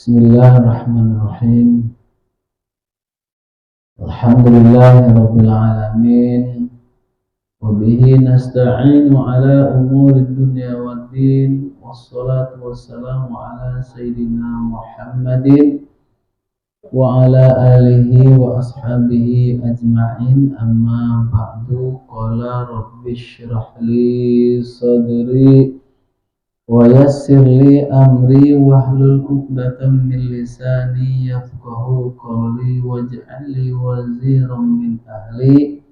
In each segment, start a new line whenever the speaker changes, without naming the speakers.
Bismillahirrahmanirrahim. Alhamdulillahirabbil alamin. Wa bihi nasta'inu ala umurid dunya waddin. Wassalatu wassalamu ala sayyidina Muhammadin wa ala alihi wa ashabihi ajma'in. Amma ba'du. Qala rabbi shrah li sadri wa yassir li amri wahlul 'uqdatam min lisani yafqahu qawli waj'al li waziran min ahli.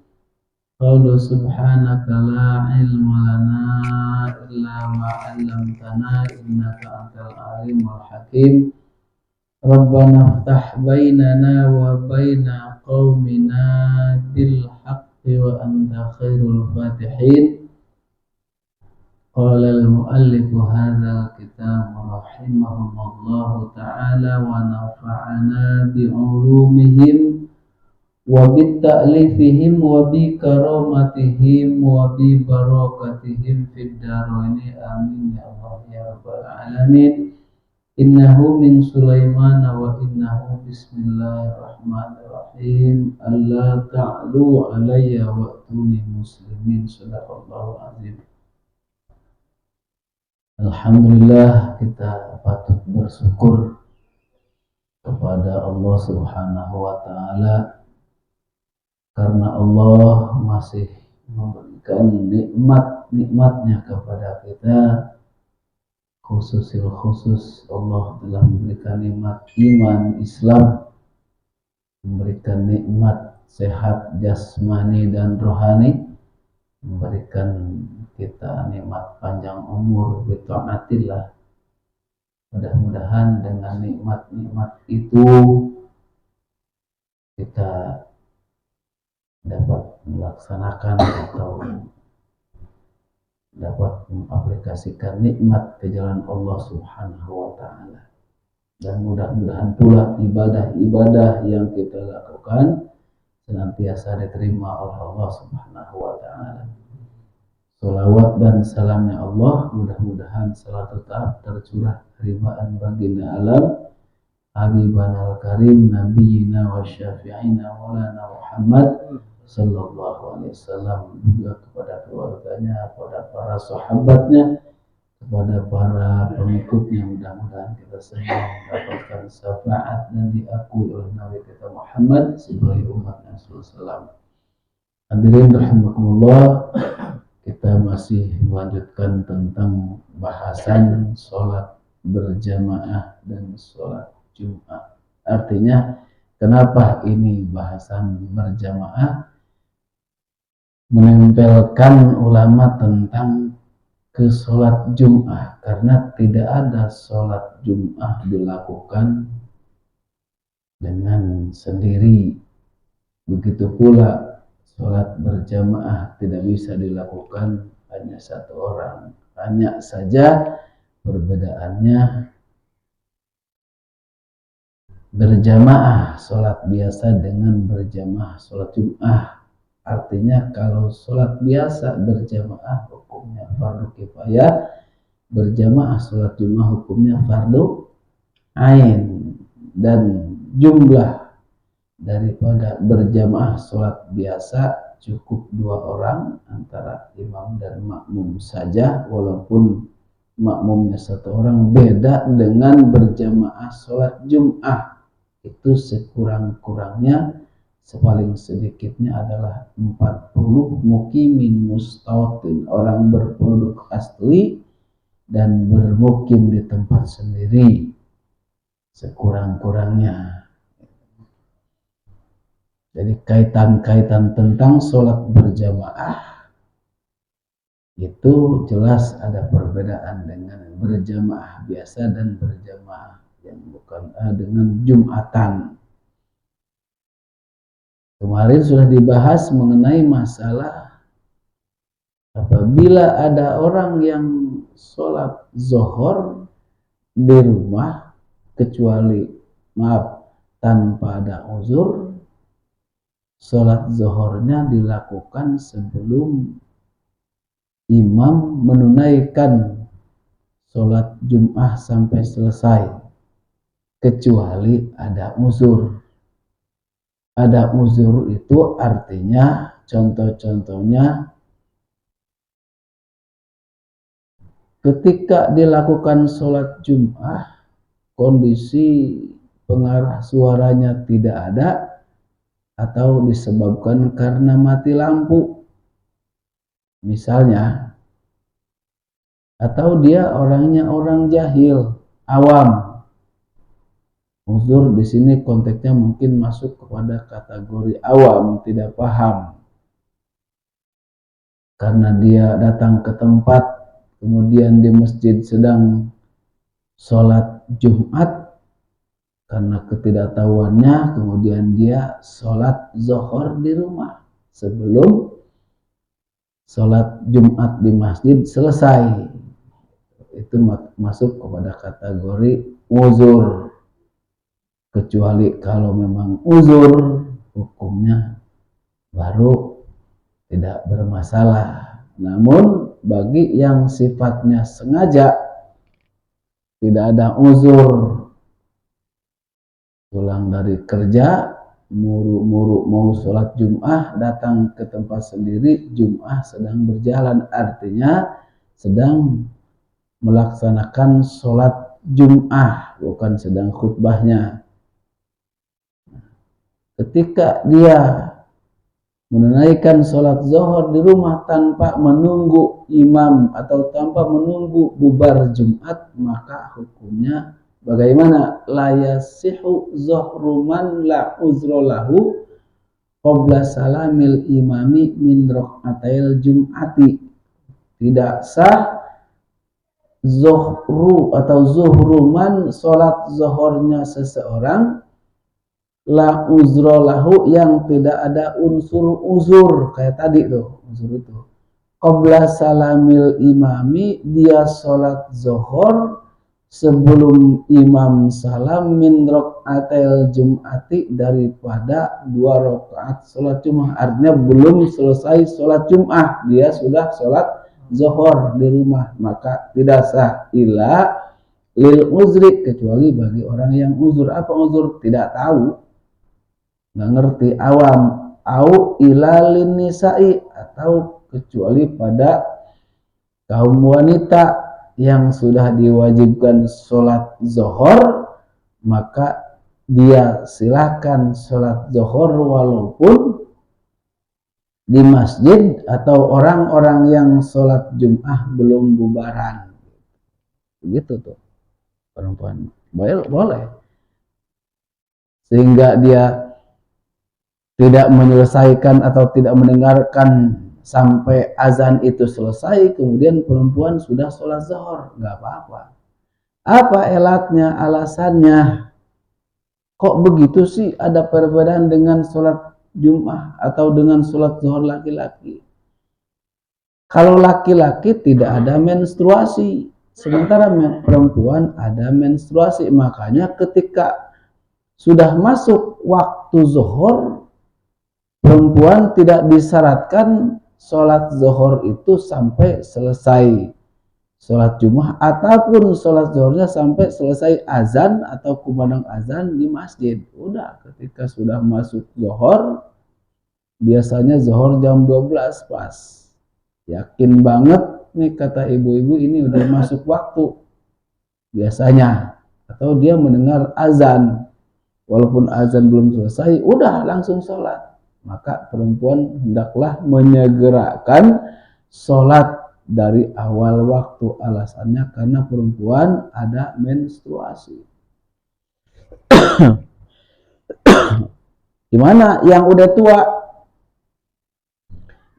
Qala subhanaka la ilma lana illa ma 'allamtana innaka antal alimul hakim. Rabbana iftah bainana wa baina qaumina bil haqqi wa anta khairul fatihin. Qala al-mu'allifu hadzal kitab rahimahullahu ta'ala wa nafa'ana bi'ulumihim wa bitta'lifihim wa bi karamatihim wa bi barakatihim fid dharaini amin ya Allah ya rabbal alamin. Innahu min Sulaiman wa innahu bismillahirrahmanirrahim. Alla ta'lu alayya wa'tuni muslimin. Sadaqallahu azim. Alhamdulillah, kita patut bersyukur kepada Allah Subhanahu wa ta'ala karena Allah masih memberikan nikmat-nikmatnya kepada kita. Khusus Allah telah memberikan nikmat iman Islam, memberikan nikmat sehat jasmani dan rohani, memberikan kita nikmat panjang umur bita'atillah. Mudah-mudahan dengan nikmat-nikmat itu kita dapat melaksanakan atau dapat mengaplikasikan nikmat ke jalan Allah Subhanahu wa ta'ala. Dan mudah-mudahan pula ibadah-ibadah yang kita lakukan senantiasa diterima oleh Allah Subhanahu wa ta'ala. Salawat dan salamnya Allah mudah-mudahan selalu tetap tercurah ridhaan baginda alam Habibana al-Karim Nabiyina wa Syafi'ina Maulana Muhammad sallallahu alaihi wasallam, juga kepada keluarganya, kepada para sahabatnya, kepada para pengikutnya. Mudah-mudahan kita semua mendapatkan syafaat dan diakui oleh Nabi kita Muhammad sebagai umatnya sallallahu alaihi wasallam. Hadirin rahimakumullah, kita masih melanjutkan tentang bahasan sholat berjamaah dan sholat Jumat. Artinya, kenapa ini bahasan berjamaah? Menempelkan ulama tentang ke sholat Jumat, karena tidak ada sholat Jumat dilakukan dengan sendiri. Begitu pula sholat berjamaah tidak bisa dilakukan hanya satu orang. Hanya saja perbedaannya berjamaah sholat biasa dengan berjamaah sholat Jumat. Artinya kalau sholat biasa berjamaah hukumnya fardu kifayah, berjamaah sholat Jumat hukumnya fardu ain. Dan jumlah daripada berjamaah sholat biasa cukup 2 orang antara imam dan makmum saja, walaupun makmumnya 1 orang. Beda dengan berjamaah sholat Jumat, itu sekurang-kurangnya sepaling sedikitnya adalah 40 mukimin mustawtin, orang berpenduduk asli dan bermukim di tempat sendiri sekurang-kurangnya. Jadi kaitan-kaitan tentang sholat berjamaah itu jelas ada perbedaan dengan berjamaah biasa dan berjamaah yang bukan dengan Jumatan. Kemarin sudah dibahas mengenai masalah apabila ada orang yang sholat zuhur di rumah kecuali tanpa ada uzur, sholat zuhurnya dilakukan sebelum imam menunaikan sholat Jum'ah sampai selesai. kecuali ada uzur. Ada uzur itu artinya contoh-contohnya ketika dilakukan sholat Jum'ah kondisi pengarah suaranya tidak ada atau disebabkan karena mati lampu misalnya, atau dia orangnya orang jahil, awam. Uzur di sini konteksnya mungkin masuk kepada kategori awam, tidak paham. Karena dia datang ke tempat, kemudian di masjid sedang sholat Jumat, karena ketidaktahuannya, kemudian dia sholat zuhur di rumah sebelum sholat Jumat di masjid selesai. Itu masuk kepada kategori uzur. Kecuali kalau memang uzur, hukumnya baru tidak bermasalah. Namun bagi yang sifatnya sengaja, tidak ada uzur, pulang dari kerja, muru-muru mau sholat Jum'ah, datang ke tempat sendiri, Jum'ah sedang berjalan, artinya sedang melaksanakan sholat Jum'ah, bukan sedang khutbahnya. Ketika dia menunaikan sholat zuhur di rumah tanpa menunggu imam atau tanpa menunggu bubar Jumat, maka hukumnya bagaimana? La yasihu zuhru man la uzra lahu qabla salamil imami min raq'atil jum'ati. Tidak sah zuhru atau zuhruman sholat zuhurnya seseorang la uzra lahu yang tidak ada unsur uzur kayak tadi tuh, uzur itu. Qabla salamil imami, dia sholat zuhur sebelum imam salam min raq'atil jum'ati, daripada 2 rakaat sholat Jumat. Artinya belum selesai sholat Jumat, dia sudah sholat zuhur di rumah, maka tidak sah illa lil uzri, kecuali bagi orang yang uzur. Apa uzur? Tidak tahu, nggak ngerti, awam, au ilalin nisa'i, atau kecuali pada kaum wanita yang sudah diwajibkan sholat zuhur, maka dia silakan sholat zuhur walaupun di masjid, atau orang-orang yang sholat Jum'ah belum bubaran. Begitu tuh perempuan, boleh. Sehingga dia tidak menyelesaikan atau tidak mendengarkan sampai azan itu selesai, kemudian perempuan sudah sholat zuhur, nggak apa-apa. Apa elatnya, alasannya? Kok begitu sih ada perbedaan dengan sholat Jum'ah atau dengan sholat zuhur laki-laki? Kalau laki-laki tidak ada menstruasi, sementara perempuan ada menstruasi. Makanya ketika sudah masuk waktu zuhur, perempuan tidak disyaratkan sholat zuhur itu sampai selesai sholat Jumat, ataupun sholat zuhurnya sampai selesai azan atau kumandang azan di masjid. Udah, ketika sudah masuk zuhur, biasanya zuhur jam 12 pas, yakin banget nih kata ibu-ibu ini udah masuk waktu biasanya, atau dia mendengar azan walaupun azan belum selesai, udah langsung sholat. Maka perempuan hendaklah menyegerakan sholat dari awal waktu. Alasannya karena perempuan ada menstruasi. Gimana yang udah tua,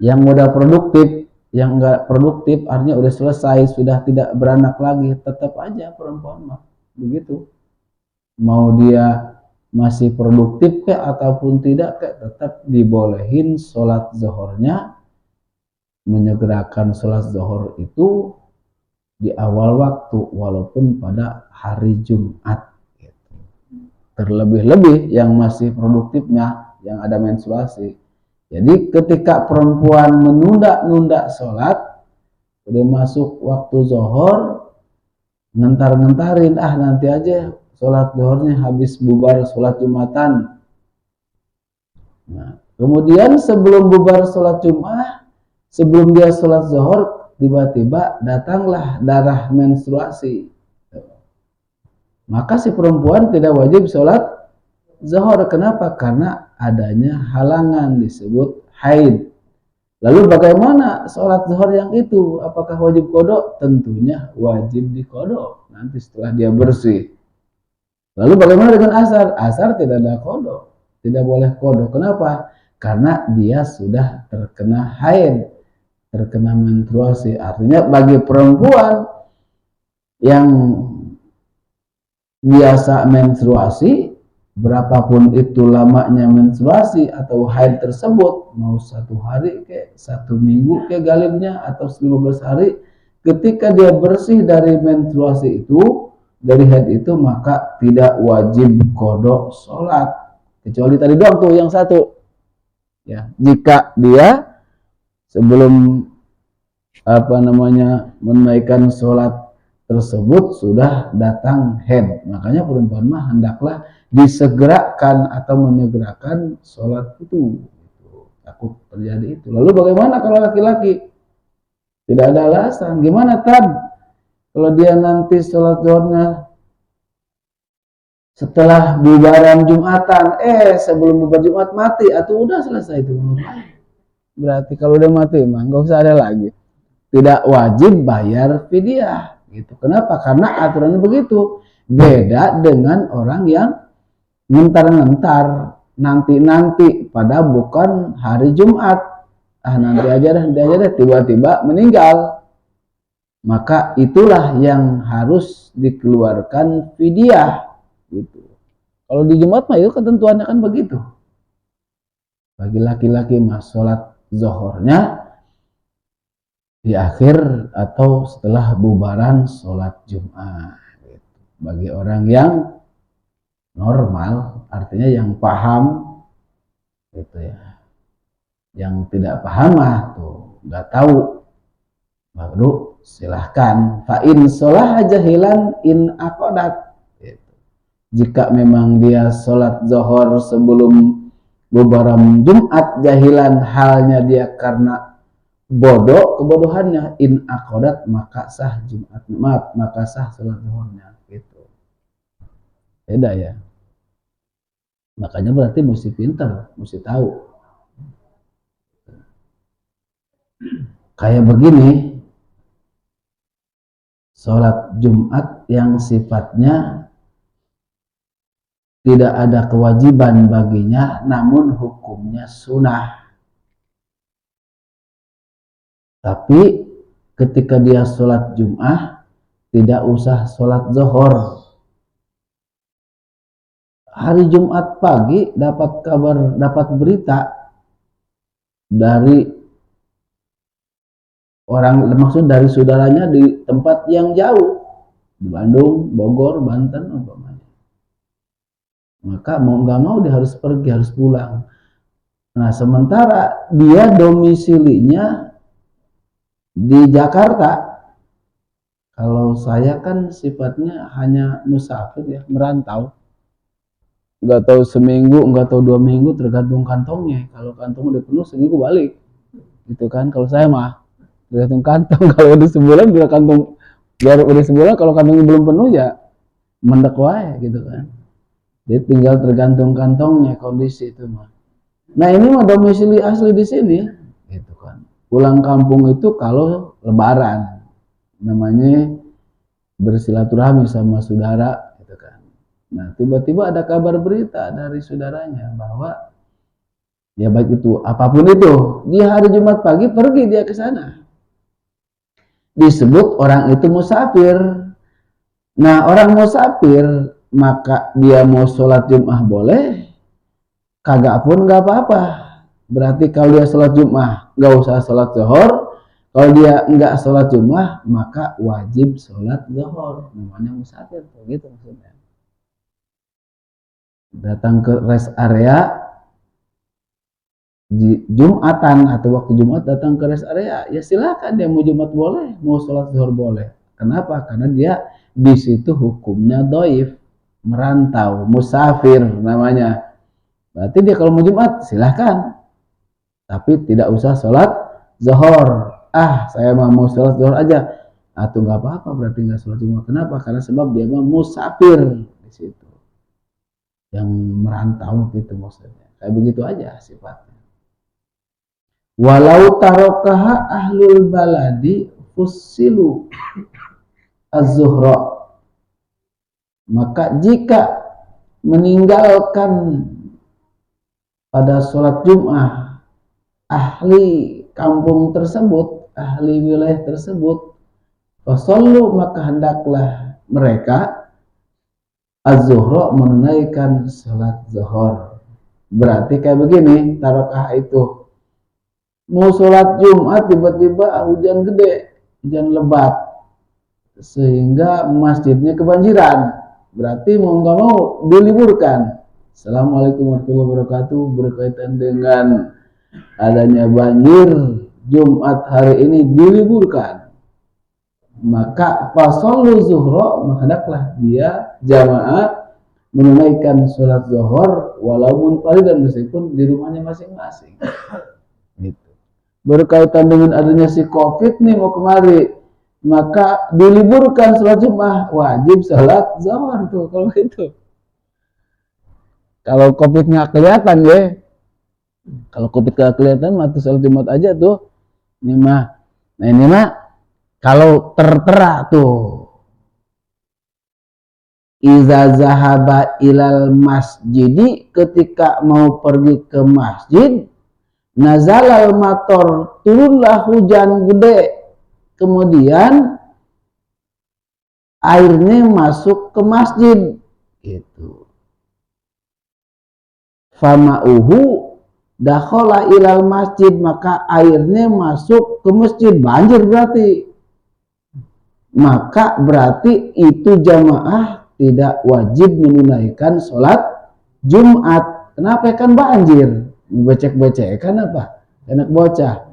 yang udah produktif, yang enggak produktif artinya udah selesai, sudah tidak beranak lagi, tetap aja perempuan mah begitu. Mau dia masih produktif ataupun tidak tetap dibolehin sholat zuhurnya, menyegerakan sholat zuhur itu di awal waktu walaupun pada hari Jumat. Terlebih-lebih yang masih produktifnya, yang ada menstruasi. Jadi ketika perempuan menunda-nunda sholat, udah masuk waktu zuhur, ngentar-ngentarin, nanti aja sholat zuhurnya habis bubar sholat Jumatan. Nah, kemudian sebelum bubar sholat Jumat, sebelum dia sholat zuhur, tiba-tiba datanglah darah menstruasi. Maka si perempuan tidak wajib sholat zuhur. Kenapa? Karena adanya halangan disebut haid. Lalu bagaimana sholat zuhur yang itu? Apakah wajib qada? Tentunya wajib diqada nanti setelah dia bersih. Lalu bagaimana dengan asar? Asar tidak ada qada, tidak boleh qada. Kenapa? Karena dia sudah terkena haid, terkena menstruasi. Artinya bagi perempuan yang biasa menstruasi, berapapun itu lamanya menstruasi atau haid tersebut, mau 1 hari ke 1 minggu ke galibnya atau 15 hari, ketika dia bersih dari menstruasi itu, dari haid itu, maka tidak wajib qada sholat, kecuali tadi doang tuh yang satu ya, jika dia sebelum menunaikan sholat tersebut sudah datang haid. Makanya perempuan mah hendaklah disegerakan atau menyegerakan sholat itu. Takut terjadi itu. Lalu bagaimana kalau laki-laki? Tidak ada alasan. Gimana Tab? Kalau dia nanti sholat zuhurnya setelah bubaran Jumatan, sebelum bubar Jumat mati, atau udah selesai itu. Berarti kalau udah mati mah nggak usah ada lagi. Tidak wajib bayar fidyah. Gitu. Kenapa? Karena aturannya begitu. Beda dengan orang yang ngentar-ngentar, nanti-nanti, pada bukan hari Jumat. Nanti aja deh, tiba-tiba meninggal. Maka itulah yang harus dikeluarkan fidyah. Gitu. Kalau di Jumat mah itu ketentuannya kan begitu. Bagi laki-laki mah sholat zuhurnya di akhir atau setelah bubaran sholat Jumat. Bagi orang yang normal, artinya yang paham, gitu ya. Yang tidak paham mah tuh nggak tahu, baru silahkan. Fa'in sholah jahilan in aqodat. Gitu. Jika memang dia sholat zuhur sebelum bubaran Jumat jahilan, halnya dia karena bodoh, kebodohannya, in aqodat, maka sah Jumat, maka sah sholat zuhurnya. Gitu. Beda ya. Makanya berarti mesti pintar, mesti tahu. Kayak begini, sholat Jumat yang sifatnya tidak ada kewajiban baginya, namun hukumnya sunnah. Tapi ketika dia sholat Jumat, tidak usah sholat zuhur. Hari Jumat pagi dapat kabar, dapat berita dari orang, maksud dari saudaranya di tempat yang jauh, di Bandung, Bogor, Banten umpamanya. Maka mau nggak mau dia harus pergi, harus pulang. Nah, sementara dia domisilinya di Jakarta. Kalau saya kan sifatnya hanya musafir ya, merantau. Nggak tahu seminggu, nggak tahu 2 minggu, tergantung kantongnya. Kalau kantong udah penuh seminggu balik, gitu kan. Kalau saya mah tergantung kantong. Kalau udah sebulan biar kantong, biar udah sebulan, kalau kantongnya belum penuh ya mendek wae, gitu kan. Jadi tinggal tergantung kantongnya, kondisi itu mah. Nah ini mah domisili asli di sini, gitu kan. Pulang kampung itu kalau Lebaran, namanya bersilaturahmi sama saudara, gitu kan. Nah tiba-tiba ada kabar berita dari saudaranya bahwa ya baik itu apapun itu, di hari Jumat pagi pergi dia ke sana. Disebut orang itu musafir. Nah orang musafir, maka dia mau sholat Jumat boleh, kagak pun nggak apa-apa. Berarti kalau dia sholat Jumat nggak usah sholat zuhur. Kalau dia nggak sholat Jumat, maka wajib sholat zuhur. Namanya musafir, gitu maksudnya. Datang ke rest area Jumatan atau waktu Jumat, datang ke rest area, ya silakan, dia mau Jumat boleh, mau sholat zuhur boleh. Kenapa? Karena dia di situ hukumnya dhaif. merantau, musafir namanya. Berarti dia kalau mau Jumat silahkan, tapi tidak usah sholat zuhur. Saya mau sholat zuhur aja. Atau nggak apa-apa, berarti nggak sholat Jumat. Kenapa? Karena sebab dia mau musafir di situ, yang merantau gitu maksudnya. Kayak begitu aja sifatnya. Walau tarokaha ahlul baladi fussilu az-zuhra, maka jika meninggalkan pada sholat Jum'ah ahli kampung tersebut, ahli wilayah tersebut, fasallu, maka hendaklah mereka az-zuhra, menunaikan sholat zuhur. Berarti kayak begini, tarokah itu mau sholat Jumat tiba-tiba hujan gede, hujan lebat, sehingga masjidnya kebanjiran. Berarti mau nggak mau diliburkan. Assalamualaikum warahmatullahi wabarakatuh. Berkaitan dengan adanya banjir, Jumat hari ini diliburkan. Maka fasallu zuhra, maka hendaklah dia jamaah menunaikan sholat zuhur walaupun munfaridan, meskipun di rumahnya masing-masing. Gitu. Berkaitan dengan adanya si Covid nih mau kemari, maka diliburkan sholat Jumat, wajib sholat zuhur tuh kalau itu. Kalau Covid nggak kelihatan ya, kalau Covid nggak kelihatan, maka sholat Jumat aja tuh. Ini mah kalau tertera tuh, iza zahaba ilal masjidi, ketika mau pergi ke masjid, nazalal mator, turunlah hujan gede, kemudian airnya masuk ke masjid gitu. Fama'uhu dakhala ilal masjid, maka airnya masuk ke masjid, banjir berarti. Maka berarti itu jamaah tidak wajib menunaikan sholat Jumat. Kenapa? Kan banjir. Becek-becekan apa? Enak bocah.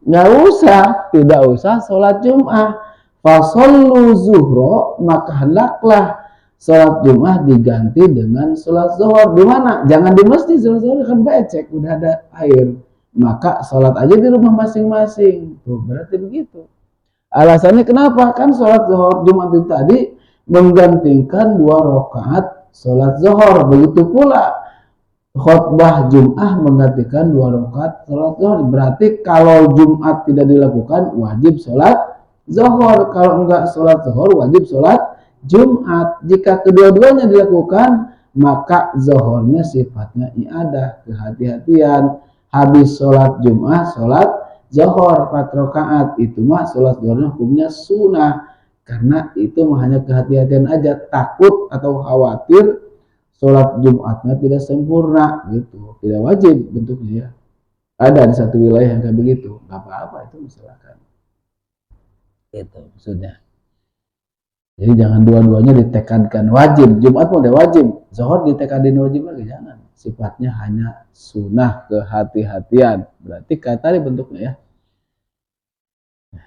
Nggak usah, tidak usah sholat Jumat. Fasallu zuhra, maka hendaklah sholat Jumat diganti dengan sholat zuhur. Di mana? Jangan di masjid, sholat zuhur kan becek, udah ada air. Maka sholat aja di rumah masing-masing. Tuh, berarti begitu. Alasannya kenapa? Kan sholat zuhur Jumat itu tadi menggantikan 2 rakaat sholat zuhur. Begitu pula khutbah Jum'ah menggantikan 2 rakaat sholat zuhur. Berarti kalau Jumat tidak dilakukan, wajib sholat zuhur. Kalau enggak sholat zuhur, wajib sholat Jumat. Jika kedua-duanya dilakukan, maka zuhurnya sifatnya iadah, kehati-hatian. Habis sholat Jum'ah, sholat zuhur 4 rakaat, itu mah sholat zuhurnya hukumnya sunnah, karena itu mah hanya kehati-hatian aja, takut atau khawatir sholat Jumatnya tidak sempurna gitu, tidak wajib bentuknya ya. Ada di satu wilayah yang kayak begitu, nggak apa-apa, itu misalkan itu maksudnya. Jadi jangan dua-duanya ditekankan wajib. Jumat mau udah wajib, zuhur ditekanin wajib lagi, jangan. Sifatnya hanya sunnah, kehati-hatian. Berarti kayak tadi bentuknya ya.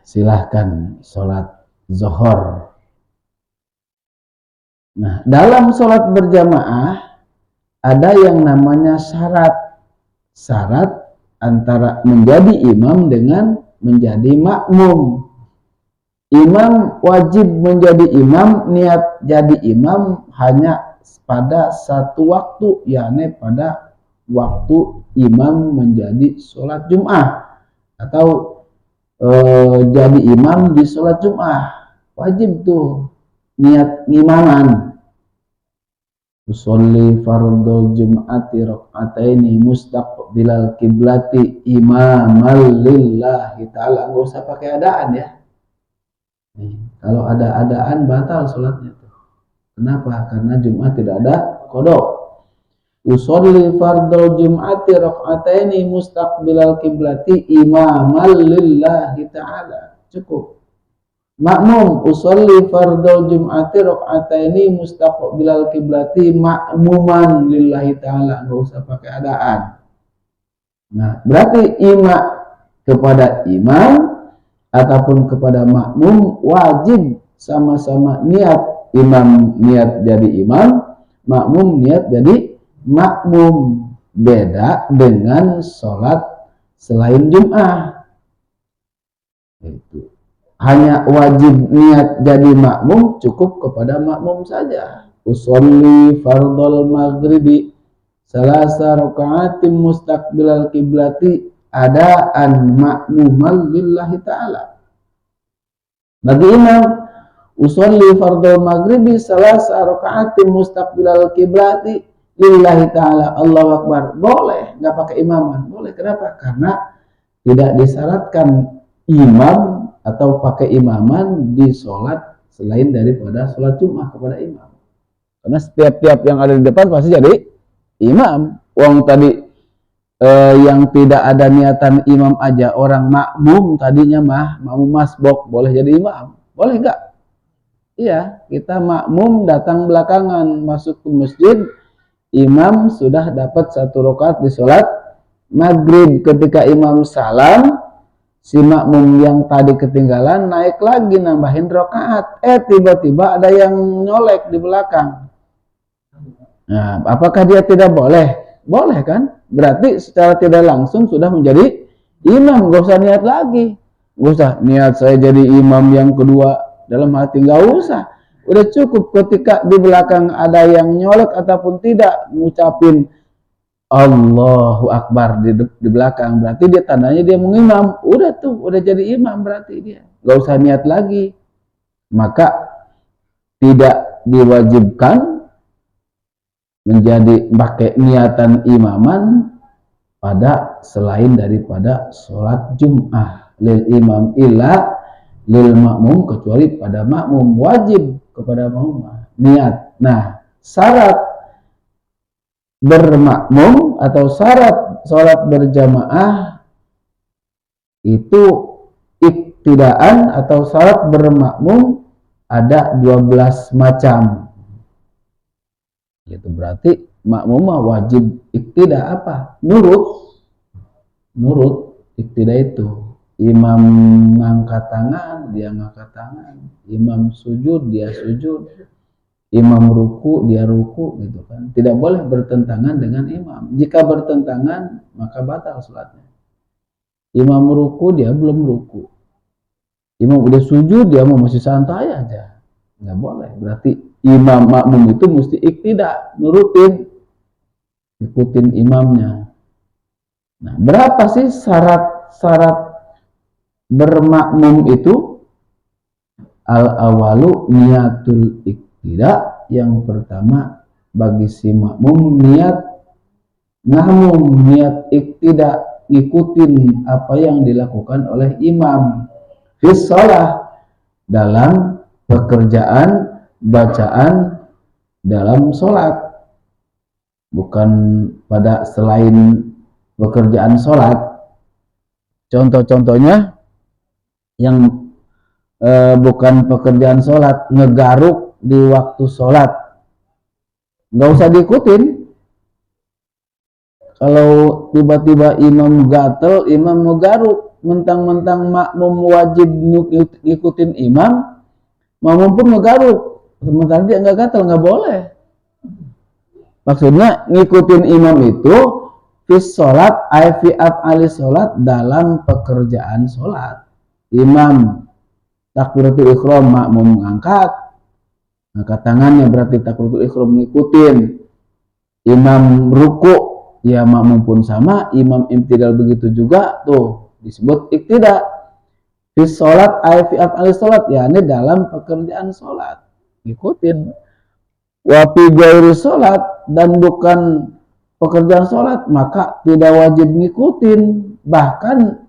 Silahkan sholat zuhur. Nah, dalam sholat berjamaah ada yang namanya syarat. Syarat antara menjadi imam dengan menjadi makmum. Imam wajib menjadi imam, niat jadi imam hanya pada satu waktu, yakni pada waktu imam menjadi sholat Jum'ah atau jadi imam di sholat Jum'ah. Wajib tuh niat ngimaman. Usolli fardul Jum'ati rak'ataini mustaqbilal kiblati imamal lillahi ta'ala. Nggak usah pakai adaan ya. Kalau ada adaan batal sholatnya tuh. Kenapa? Karena Jumat tidak ada qada. Usolli fardul Jum'ati rak'ataini mustaqbilal kiblati imamal lillahi ta'ala. Cukup. Makmum, usolli fardul Jum'ati rak'ataini mustaqbilal kiblati makmuman lillahi ta'ala. Enggak usah pakai adaan. Nah, berarti kepada imam ataupun kepada makmum wajib sama-sama niat imam niat jadi imam, makmum niat jadi makmum. Beda dengan sholat selain Jum'ah. Itu. Hanya wajib niat jadi makmum, cukup kepada makmum saja. Usolli fardhol maghribi salasa raka'atin mustaqbilal kiblati adaan makmumal lillahi ta'ala. Bagi imam, usolli fardhol maghribi salasa raka'atin mustaqbilal kiblati lillahi ta'ala, Allahu Akbar. Boleh, nggak pakai imaman. Boleh, kenapa? Karena tidak disyaratkan imam atau pakai imaman di sholat selain daripada sholat Jumat kepada imam. Karena setiap yang ada di depan pasti jadi imam. Wong tadi yang tidak ada niatan imam aja, orang makmum tadinya makmum masbok, boleh jadi imam. Boleh nggak? Iya, kita makmum datang belakangan masuk ke masjid, imam sudah dapat 1 rakaat di sholat maghrib. Ketika imam salam, si makmum yang tadi ketinggalan naik lagi nambahin rakaat. Tiba-tiba ada yang nyolek di belakang. Nah, apakah dia tidak boleh? Boleh kan? Berarti secara tidak langsung sudah menjadi imam. Gak usah niat lagi. Gak usah niat saya jadi imam yang kedua dalam hati. Gak usah. Udah cukup ketika di belakang ada yang nyolek ataupun tidak ngucapin Allahu Akbar di belakang, berarti dia tandanya dia mengimam. Udah tuh, udah jadi imam berarti dia. Gak usah niat lagi. Maka tidak diwajibkan menjadi pakai niatan imaman pada selain daripada sholat Jum'ah lil imam illa lil makmum, kecuali pada makmum. Wajib kepada makmum niat. Nah, syarat bermakmum atau syarat sholat berjamaah itu iktidaan atau syarat bermakmum ada 12 macam. Itu berarti makmum wajib iktida apa? Nurut iktida itu. Imam ngangkat tangan, dia ngangkat tangan. Imam sujud, dia sujud. Imam ruku, dia ruku, gitu kan. Tidak boleh bertentangan dengan imam. Jika bertentangan, maka batal sholatnya. Imam ruku, dia belum ruku. Imam udah sujud, dia mau masih santai aja. Nggak boleh. Berarti imam makmum itu mesti iktida, nurutin, ikutin imamnya. Nah, berapa sih syarat bermakmum itu? Al-awalu niatul iktida. Yang pertama, bagi si makmum niat ngahmum, niat iktida, ikutin apa yang dilakukan oleh imam fis shalah, dalam pekerjaan bacaan dalam sholat, bukan pada selain pekerjaan sholat. Contoh-contohnya yang bukan pekerjaan sholat, ngegaruk di waktu sholat, nggak usah diikutin. Kalau tiba-tiba imam gatel, imam ngegaruk, mentang-mentang makmum wajib ngikutin imam, makmum pun ngegaruk, sementara dia nggak gatel, nggak boleh. Maksudnya ngikutin imam itu fis sholat, fi af'ali sholat, dalam pekerjaan sholat. Imam takbiratul ihram, makmum ngangkat tangannya, berarti takbiratul ihram ngikutin. Imam ruku, ya makmum pun sama. Imam imtidal begitu juga, tuh disebut iktida. Fis sholat, fi af'ali sholat, ya ini dalam pekerjaan sholat, ngikutin. Wa fi ghairi sholat, dan bukan pekerjaan sholat, maka tidak wajib ngikutin. Bahkan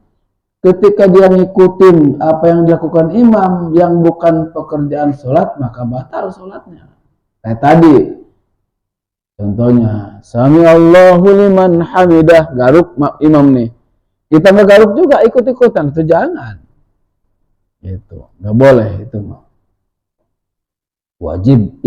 ketika dia ngikutin apa yang dilakukan imam yang bukan pekerjaan sholat, maka batal sholatnya. Kayak tadi contohnya, sami Allahu liman hamidah, garuk imam nih, kita nggak garuk juga ikut-ikutan, itu jangan. Itu nggak boleh, itu wajib